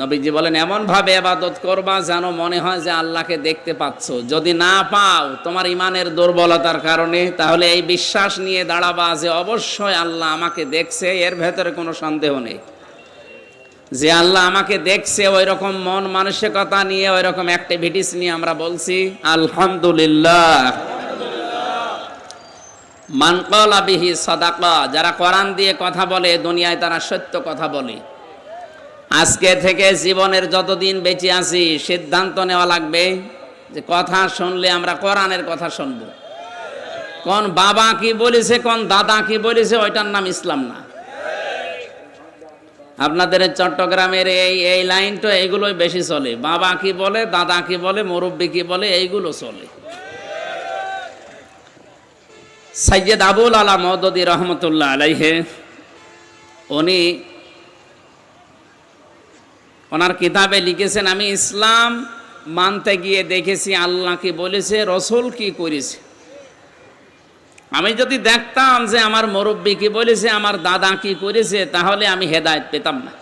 নবীজি বলেন এমন ভাবে ইবাদত করবা যেন মনে হয় যে আল্লাহকে দেখতে পাচ্ছ। যদি না পাও তোমার ইমানের দুর্বলতার কারণে, তাহলে এই বিশ্বাস নিয়ে দাঁড়াবা যে অবশ্যই আল্লাহ আমাকে দেখছে, এর ভেতরে কোনো সন্দেহ নেই যে আল্লাহ আমাকে দেখছে। ওই রকম মন মানসিকতা নিয়ে, ওই রকম অ্যাক্টিভিটিস নিয়ে আমরা বলছি আলহামদুলিল্লাহ। মান ক্বালা বিহি সাদাকা, যারা কোরআন দিয়ে কথা বলে দুনিয়ায় তারা সত্য কথা বলে। আজকে থেকে জীবনের যতদিন বেঁচে আছি সিদ্ধান্ত নেওয়া লাগবে যে কথা শুনলে আমরা কোরআনের কথা শুনবো। কোন বাবা কি বলেছে, কোন দাদা কি বলেছে, ওইটার নাম ইসলাম না। আপনাদের চট্টগ্রামের এই লাইনটা এইগুলোই বেশি চলে। বাবা কি বলে, দাদা কি বলে, মুরব্বী কি বলে, এইগুলো চলে। সৈয়দ আবুল আলা মওদুদী রহমতুল্লাহ আলাইহি উনি ওনার কিতাবে লিখেছেন, আমি ইসলাম মানতে গিয়ে দেখেছি আল্লাহ কি বলেছে, রসুল কি করেছে। আমি যদি দেখতাম যে আমার মুরব্বী কি বলেছে, আমার দাদা কি করেছে, তাহলে আমি হেদায়েত পেতাম না।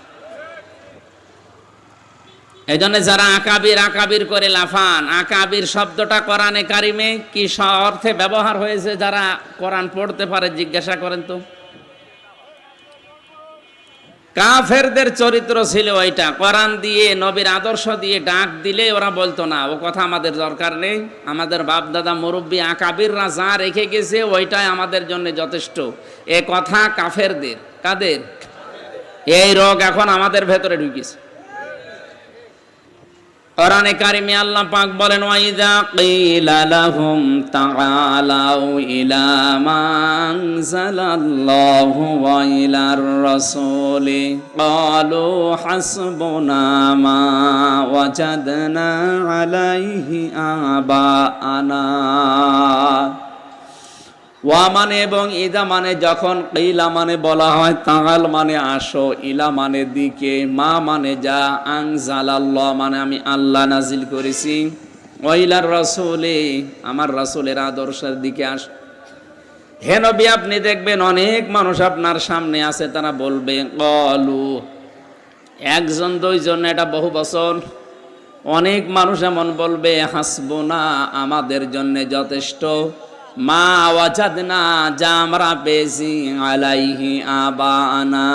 এই জন্য যারা আকাবির আকাবির করে লাফান, আকাবির শব্দটা কোরআনে কারিমে কি অর্থে ব্যবহার হয়েছে, যারা কোরআন পড়তে পারে জিজ্ঞাসা করেন তো। কাফেরদের চরিত্র ছিল ওইটা। কোরআন দিয়ে, নবীর আদর্শ দিয়ে ডাক দিলে ওরা বলতো না ও কথা আমাদের দরকার নেই, আমাদের বাপ দাদা মুরব্বী আকাবিররা যা রেখে গেছে ওইটাই আমাদের জন্য যথেষ্ট। এ কথা কাফেরদের। কাদের? এই রোগ এখন আমাদের ভেতরে ঢুকেছে। কোরআনে কারিমে আল্লাহ পাক বলেন, ওয়াইযা কিলা লাহুম তাআলাউ ইলা মা আনজালাল্লাহু ওয়া ইলার রাসূলি ক্বালু হাসবুনা মা ওয়াজাদনা আলাইহি আবাআনা। ওয়া মানে এবং ইদা মানে যখন, কিলা মানে বলা হয়, তাআল মানে আসো, ইলা মানে দিকে, মা মানে যা, আনজালাল্লাহ মানে আমি আল্লাহ নাজিল করেছি, ওয়া ইলার রাসূলি আমার রাসূলের আদর্শের দিকে আস। হে নবী, আপনি দেখবেন অনেক মানুষ আপনার সামনে আছে, তারা বলবে ক্বালু, একজন দুইজন, এটা বহু বছর, অনেক মানুষ এমন বলবে, হাসবুনা আমাদের জন্য যথেষ্ট, মা ওয়াজাদনা যা আমরা পেয়েছি, আলাইহি আবানা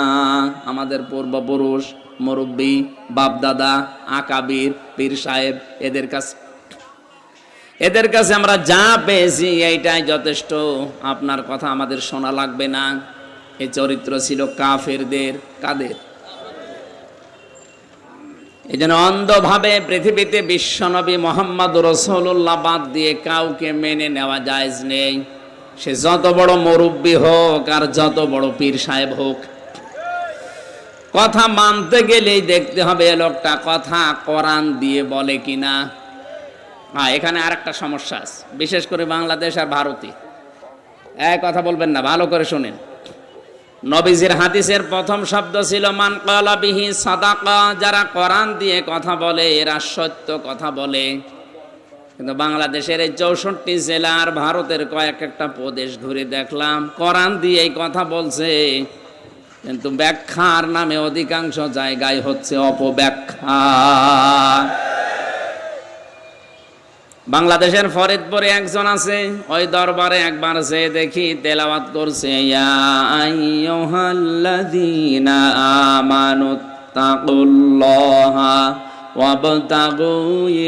আমাদের পূর্বপুরুষ, মুরব্বী, বাপ দাদা, আকাবির, পীর সাহেব, এদের কাছে আমরা যা পেয়েছি এইটাই যথেষ্ট, আপনার কথা আমাদের শোনা লাগবে না। এই চরিত্র ছিল কাফেরদের। কাদের? এই জন্য অন্ধভাবে পৃথিবীতে বিশ্বনবী মোহাম্মদ রাসূলুল্লাহ বাদ দিয়ে কাউকে মেনে নেওয়া জায়েজ নেই। সে যত বড় মুরব্বী হোক আর যত বড় পীর সাহেব হোক, কথা মানতে গেলেই দেখতে হবে এ লোকটা কথা কোরআন দিয়ে বলে কিনা। এখানে আরেকটা সমস্যা আছে, বিশেষ করে বাংলাদেশ আর ভারতে। এক কথা বলবেন না, ভালো করে শুনেন। নবীজির হাদিসের প্রথম শব্দ ছিল মান ক্বালা বিহি সাদাকা, যারা কোরআন দিয়ে কথা বলে এরা সত্য কথা বলে। কিন্তু বাংলাদেশের এই 64 জেলা আর ভারতের কয়েক একটা প্রদেশ ঘুরে দেখলাম কোরআন দিয়ে এই কথা বলছে, কিন্তু ব্যাখ্যার নামে অধিকাংশ জায়গায় হচ্ছে অপব্যাখ্যা। বাংলাদেশের ফরিদপুরে একজন আছে, ওই দরবারে একবার যে দেখি তেলাওয়াত করছে, ইয়া আইয়ুহাল্লাযীনা আমানুত্তাকুল্লাহা ওয়াবতাগু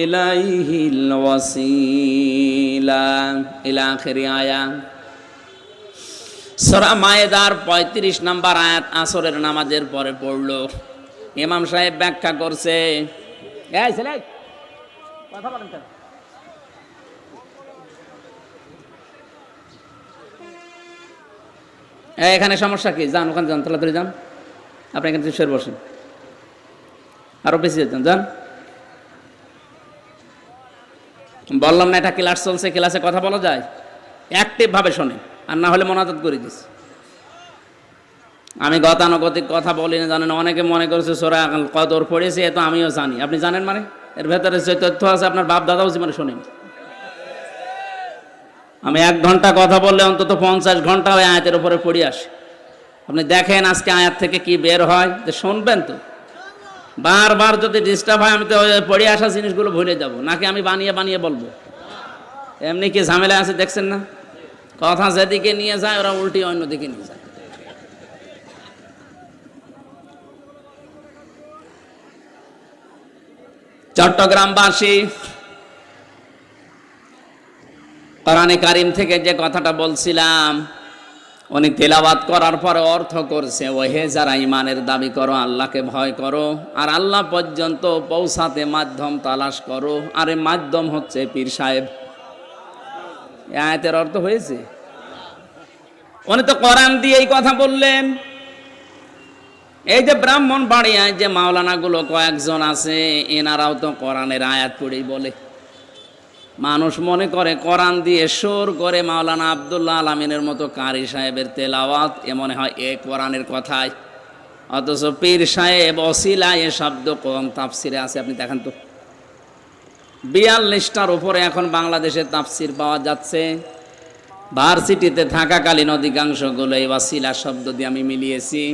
ইলাইহিল ওয়াসিলা ইলা আখিরি আয়াত। সূরা মায়েদার 35 নম্বর আয়াত আসরের নামাজের পরে পড়লো। ইমাম সাহেব ব্যাখ্যা করছে, এই ছেলে কথা বলেন কেন? এখানে সমস্যা কি? যান ওখানে যান, তাড়াতাড়ি যান, আপনি এখানে শুয়ে বসেন, আরো বেশি যান, যান। বললাম না এটা ক্লাস চলছে, ক্লাসে কথা বলা যায়, অ্যাক্টিভ ভাবে শোনেন, আর না হলে মোনাজাত করে দিস। আমি গতানুগতিক কথা বলি না, জানেন। অনেকে মনে করছে সূরা কদর পড়েছে, এ তো আমিও জানি। আপনি জানেন মানে? এর ভেতরে যে তথ্য আছে আপনার বাপ দাদাও জীবনে শোনেন। আমি 1 ঘন্টা কথা বললে অন্তত 50 ঘন্টা ওই আয়াতের উপরে পড়ে আসে। আপনি দেখেন আজকে আয়াত থেকে কি বের হয়, যে শুনবেন তো। বারবার যদি ডিস্টার্ব হয় আমি তো পড়ে আসা জিনিসগুলো ভুলে যাব, নাকি আমি বানিয়ে বানিয়ে বলবো? এমনি কি ঝামেলা আছে দেখছেন না? কথা যেদিকে নিয়ে যায় ওরা উল্টি অন্যদিকে নিয়ে যায়। চট্টগ্রামবাসী কোরআনে কারিম থেকে যে কথাটা বলছিলাম, উনি তেলাওয়াত করার পরে অর্থ করছে, ওহে যারা ইমানের দাবি করো, আল্লাহকে ভয় করো, আর আল্লাহ পর্যন্ত পৌঁছাতে মাধ্যম তালাশ করো। আর এই মাধ্যম হচ্ছে পীর সাহেব। এই আয়াতের অর্থ হয়েছে? উনি তো কোরআন দিয়ে এই কথা বললেন। এই যে ব্রাহ্মণবাড়িয়ায় যে মাওলানাগুলো কয়েকজন আছে, এনারাও তো কোরআনের আয়াত পড়েই বলে। মানুষ মনে করে কোরআন দিয়ে সুর করে মাওলানা আব্দুল্লাহ আলামিনের মতো কারি সাহেবের তেলাওয়াত, এ মনে হয় এ কোরআনের কথাই। অথচ পীর সাহেব ওসিলা এ শব্দ কোন তাফসিরে আছে আপনি দেখেন তো। 42টার উপরে এখন বাংলাদেশে তাফসির পাওয়া যাচ্ছে। ভার্সিটিতে থাকাকালীন অধিকাংশগুলো এই ওসিলা শব্দ দিয়ে আমি মিলিয়েছি।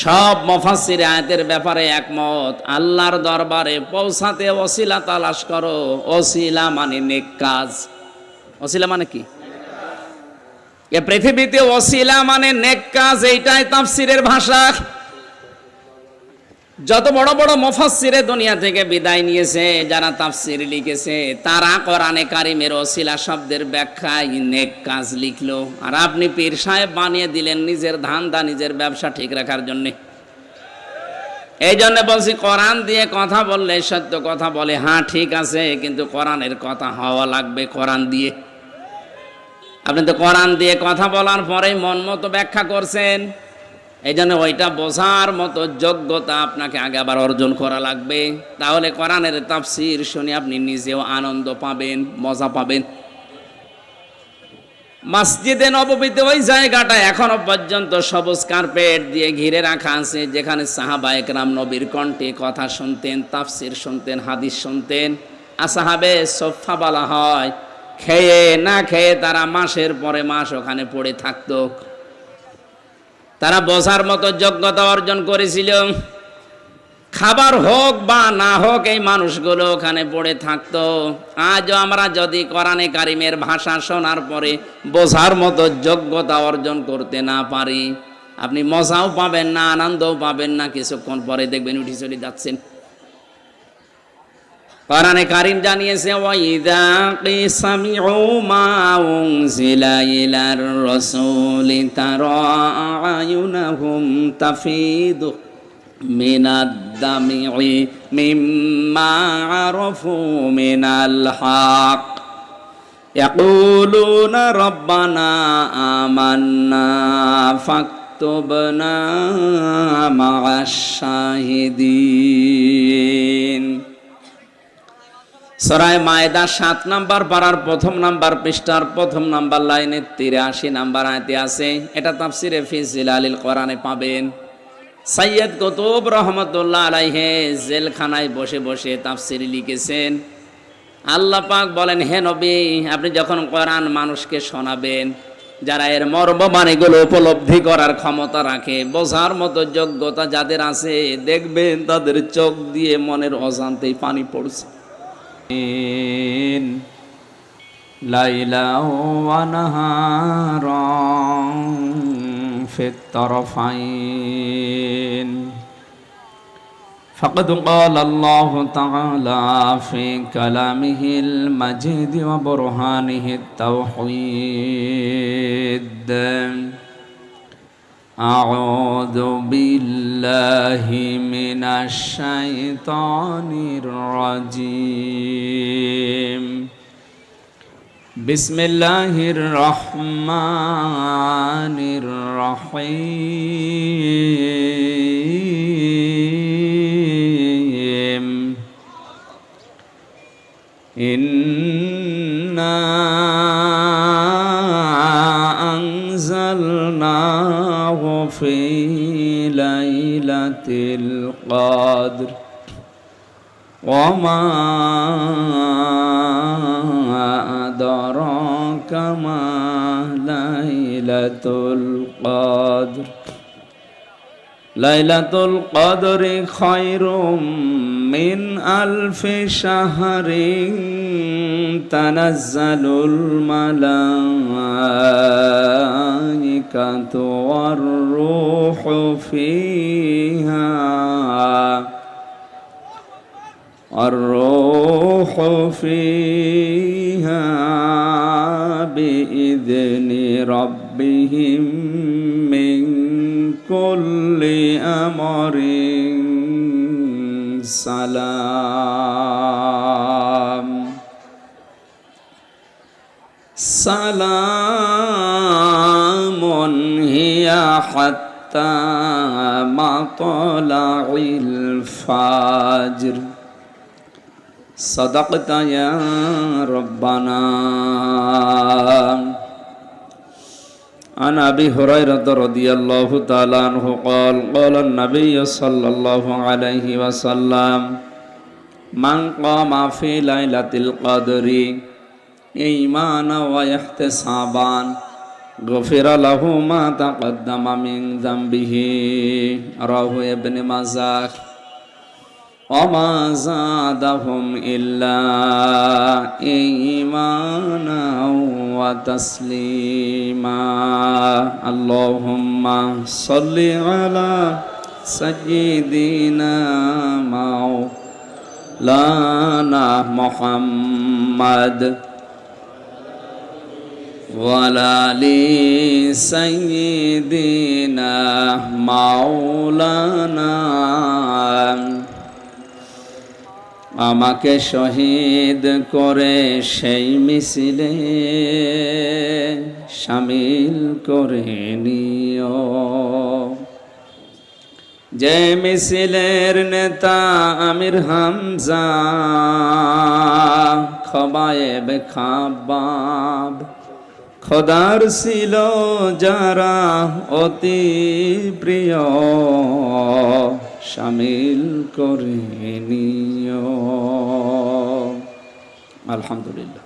সব মুফাসসির আয়াতের ব্যাপারে একমত, আল্লাহর দরবারে পৌঁছাতে ওসিলা তালাশ করো। ওসিলা মানে নেক কাজ। ওসিলা মানে কি? এ পৃথিবীতে ওসিলা মানে নেক কাজ, এইটাই তাফসিরের ভাষা। যত বড় বড় মুফাসসিরে দুনিয়া থেকে বিদায় নিয়েছে, যারা তাফসির লিখেছে, তারা কোরআনে কারিমের ওসিলা শব্দের ব্যাখ্যায় নেক কাজ লিখলো। আর আপনি পীর সাহেব বানিয়ে দিলেন নিজের ধান্দা, নিজের ব্যবসা ঠিক রাখার জন্য। এই জন্য বলছি, কোরআন দিয়ে কথা বললে সত্য কথা বলে, হ্যাঁ ঠিক আছে, কিন্তু কোরআনের কথা হওয়া লাগবে কোরআন দিয়ে। আপনি তো কোরআন দিয়ে কথা বলার পরেই মন মতো ব্যাখ্যা করছেন। এই জন্য ওইটা বোঝার মতো যোগ্যতা আপনাকে আগে আবার অর্জন করা লাগবে। তাহলে কোরআনের তাফসীর শুনে আপনি নিজেও আনন্দ পাবেন, মজা পাবেন। মসজিদে নববীতে ওই জায়গাটা এখনো পর্যন্ত সবুজ কার্পেট দিয়ে ঘিরে রাখা আছে, যেখানে সাহাবায়ে কেরাম নবীর কণ্ঠে কথা শুনতেন, তাফসীর শুনতেন, হাদিস শুনতেন। আসহাবে সোফা বলা হয়। খেয়ে না খেয়ে তারা মাসের পরে মাস ওখানে পড়ে থাকতো। তারা বোঝার মতো যোগ্যতা অর্জন করেছিল। খাবার হোক বা না হোক, এই মানুষগুলো ওখানে পড়ে থাকতো। আজও আমরা যদি কোরআনে কারিমের ভাষা শোনার পরে বোঝার মতো যোগ্যতা অর্জন করতে না পারি, আপনি মজাও পাবেন না, আনন্দও পাবেন না। কিছুক্ষণ পরে দেখবেন উঠে চলে যাচ্ছেন। কোরআনে কারিম জানিয়েছে, ওয়াইদা কিসামিউ মা উনজিলা ইলার রাসূলি তারা আয়ুনাহুম তাফিদু মিনাদ দামি'i মিম্মা আরাফু মিনাল হক ইয়াকুলুনা রাব্বানা আমান্না ফাকতুবনা মা'আশ শাহিদিন। সূরা মায়েদা 7 নাম্বার পারার 1 নাম্বার পৃষ্ঠার 1 নাম্বার লাইনে 83 নাম্বার আয়াতে আছে। এটা তাফসিরে ফি জিলালিল কোরআনে পাবেন। সৈয়দ কুতুব রহমাতুল্লাহ আলাইহি জেলখানায় বসে বসে তাফসির লিখেছেন। আল্লাহ পাক বলেন, হে নবী, আপনি যখন কোরআন মানুষকে শোনাবেন, যারা এর মর্মবাণীগুলো উপলব্ধি করার ক্ষমতা রাখে, বোঝার মতো যোগ্যতা যাদের আছে, দেখবেন তাদের চোখ দিয়ে মনের অজান্তেই পানি পড়ছে। লাইলা ওয়া নাহারান ফিত তারফাইন ফাকাদ ক্বালা আল্লাহু তাআলা ফি কালামিহিল মাজিদ ওয়া বুরহানিহিত তাওহীদ। আউযু বিল্লাহি মিনাশ শাইতানির রাজিম। বিসমিল্লাহির রহমানির রহিম। ইন্না আনজালনাহু ফি লাইলাতিল কদর ওয়া মা আদরাকা মা লাইলাতুল কদর লাইলাতুল কদরি খায়রুম মিন আলফি শাহরিন তানাজ্জালুল মালাইকাতু ওয়ার রূহু ফিহা الروح فيها بإذن ربهم من كل أمر سلام سلام هي حتى مطلع الفجر صدقت يا ربنا. عن أبي هريرة رضي الله تعالى عنه قال قال النبي صلى الله عليه وسلم من قام في ليلة القدر إيمانا واحتسابا غفر له ما تقدم من ذنبه. رواه ابن ماجه. وما زادهم إلا إيمانا وتسليما. اللهم صل على سيدنا مولانا محمد وعلى آل سيدنا مولانا. আমাকে শহীদ করে সেই মিছিলে শামিল করে নিও, যে মিছিলের নেতা আমির হামজা, খবায়েব খাবাব, খোদার ছিল যারা অতি প্রিয়, শামিল করে নিও। আলহামদুলিল্লাহ।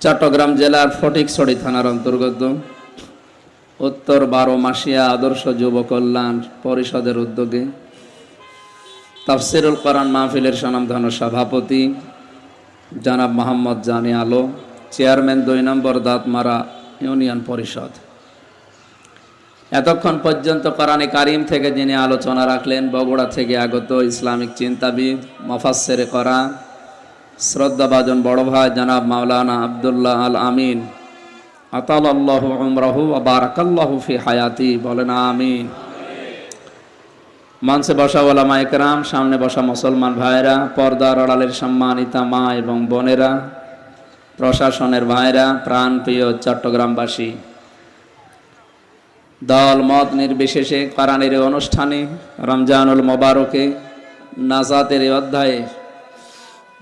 চট্টগ্রাম জেলার ফটিকছড়ি থানার অন্তর্গত উত্তর 12 মাসিয়া আদর্শ যুব কল্যাণ পরিষদের উদ্যোগে তাফসিরুল কোরআন মাহফিলের স্বনামধন্য সভাপতি জনাব মোহাম্মদ জানি আলো, চেয়ারম্যান 2 নম্বর দাঁতমারা ইউনিয়ন পরিষদ। এতক্ষণ পর্যন্ত কোরআনে কারিম থেকে যিনি আলোচনা রাখলেন, বগুড়া থেকে আগত ইসলামিক চিন্তাবিদ, মুফাসসিরে কোরআন, শ্রদ্ধাভাজন বড় ভাই জনাব মাওলানা আব্দুল্লাহ আল আমিন, আতালাল্লাহু উমরাহু ওয়া বারাকাল্লাহু ফি হায়াতি, বলেন আমিন। মঞ্চে বসা ওলামা একরাম, সামনে বসা মুসলমান ভাইরা, পর্দার আড়ালের সম্মানিতা মা এবং বোনেরা, প্রশাসনের ভাইরা, প্রাণপ্রিয় চট্টগ্রামবাসী, দল মত নির্বিশেষে কোরআনের অনুষ্ঠানে রমজানুল মোবারকে নাজাতের অধ্যায়ে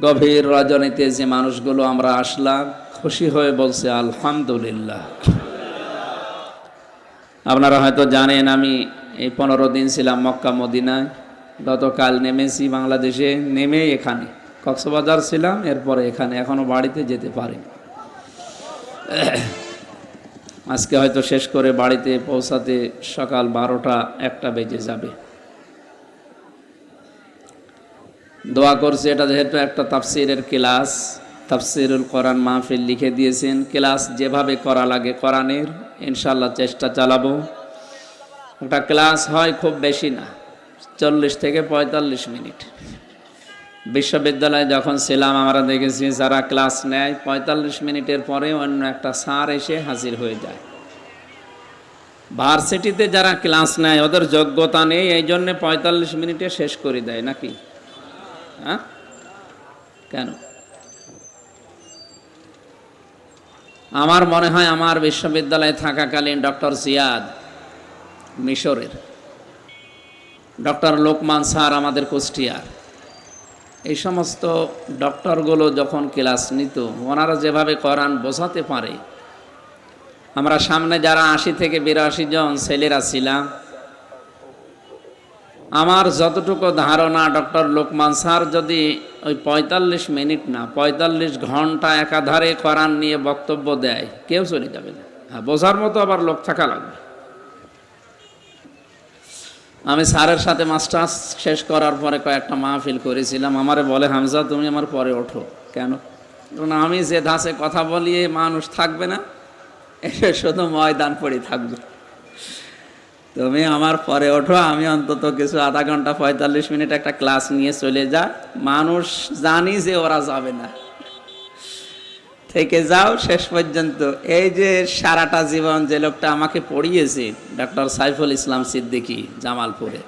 গভীর রজনীতে যে মানুষগুলো আমরা আসলাম, খুশি হয়ে বলছে আলহামদুলিল্লাহ। আপনারা হয়তো জানেন আমি এই 15 দিন ছিলাম মক্কা মদিনায়। গতকাল নেমেছি বাংলাদেশে, নেমে এখানে কক্সবাজার ছিলাম, এরপরে এখানে, এখনো বাড়িতে যেতে পারিনি। আজকে হয়তো শেষ করে বাড়িতে পৌঁছাতে সকাল 12টা-1টা বেজে যাবে। দোয়া করছি, এটা যেহেতু একটা তাফসিরের ক্লাস, তাফসিরুল কোরআন মাহফিল লিখে দিয়েছেন, ক্লাস যেভাবে করা লাগে কোরআনের ইনশাআল্লাহ চেষ্টা চালাবো। একটা ক্লাস হয় খুব বেশি না, 40 থেকে 45 মিনিট। বিশ্ববিদ্যালয়ে যখন ছিলাম আমরা দেখেছি যারা ক্লাস নেয় 45 মিনিটের পরে অন্য একটা স্যার এসে হাজির হয়ে যায়। ভার্সিটিতে যারা ক্লাস নেয় ওদের যোগ্যতা নেই, এই জন্য 45 মিনিটে শেষ করে দেয় নাকি? হ্যাঁ, কেন? আমার মনে হয় আমার বিশ্ববিদ্যালয়ে থাকাকালীন ডক্টর জিয়াদ মিশরের, ডক্টর লোকমান স্যার আমাদের কুষ্টিয়ার, এই সমস্ত ডক্টরগুলো যখন ক্লাস নিত, ওনারা যেভাবে কোরআন বোঝাতে পারে, আমরা সামনে যারা 80 থেকে 82 জন ছেলেরা ছিলাম, আমার যতটুকু ধারণা ডক্টর লোকমান স্যার যদি ওই 45 মিনিট না 45 ঘন্টা একাধারে কোরআন নিয়ে বক্তব্য দেয়, কেউ চলে যাবে না। হ্যাঁ, বোঝার মতো আবার লোক থাকা লাগবে। আমি স্যারের সাথে মাস্টার্স শেষ করার পরে কয়েকটা মাহফিল করেছিলাম। আমারে বলে, হামজা তুমি আমার পরে ওঠো। কেন? কারণ আমি যে ধাঁচে কথা বলি মানুষ থাকবে না, এটা শুধু ময়দান পড়ে থাকবে। তুমি আমার পরে ওঠো, আমি অন্তত কিছু আধা ঘন্টা 45 মিনিট একটা ক্লাস নিয়ে চলে যা। মানুষ জানি যে ওরা যাবে না, থেকে যাও শেষ পর্যন্ত। এই যে সারাটা জীবন যে লোকটা আমাকে পড়িয়েছে, ডক্টর সাইফুল ইসলাম সিদ্দিকী, জামালপুরে,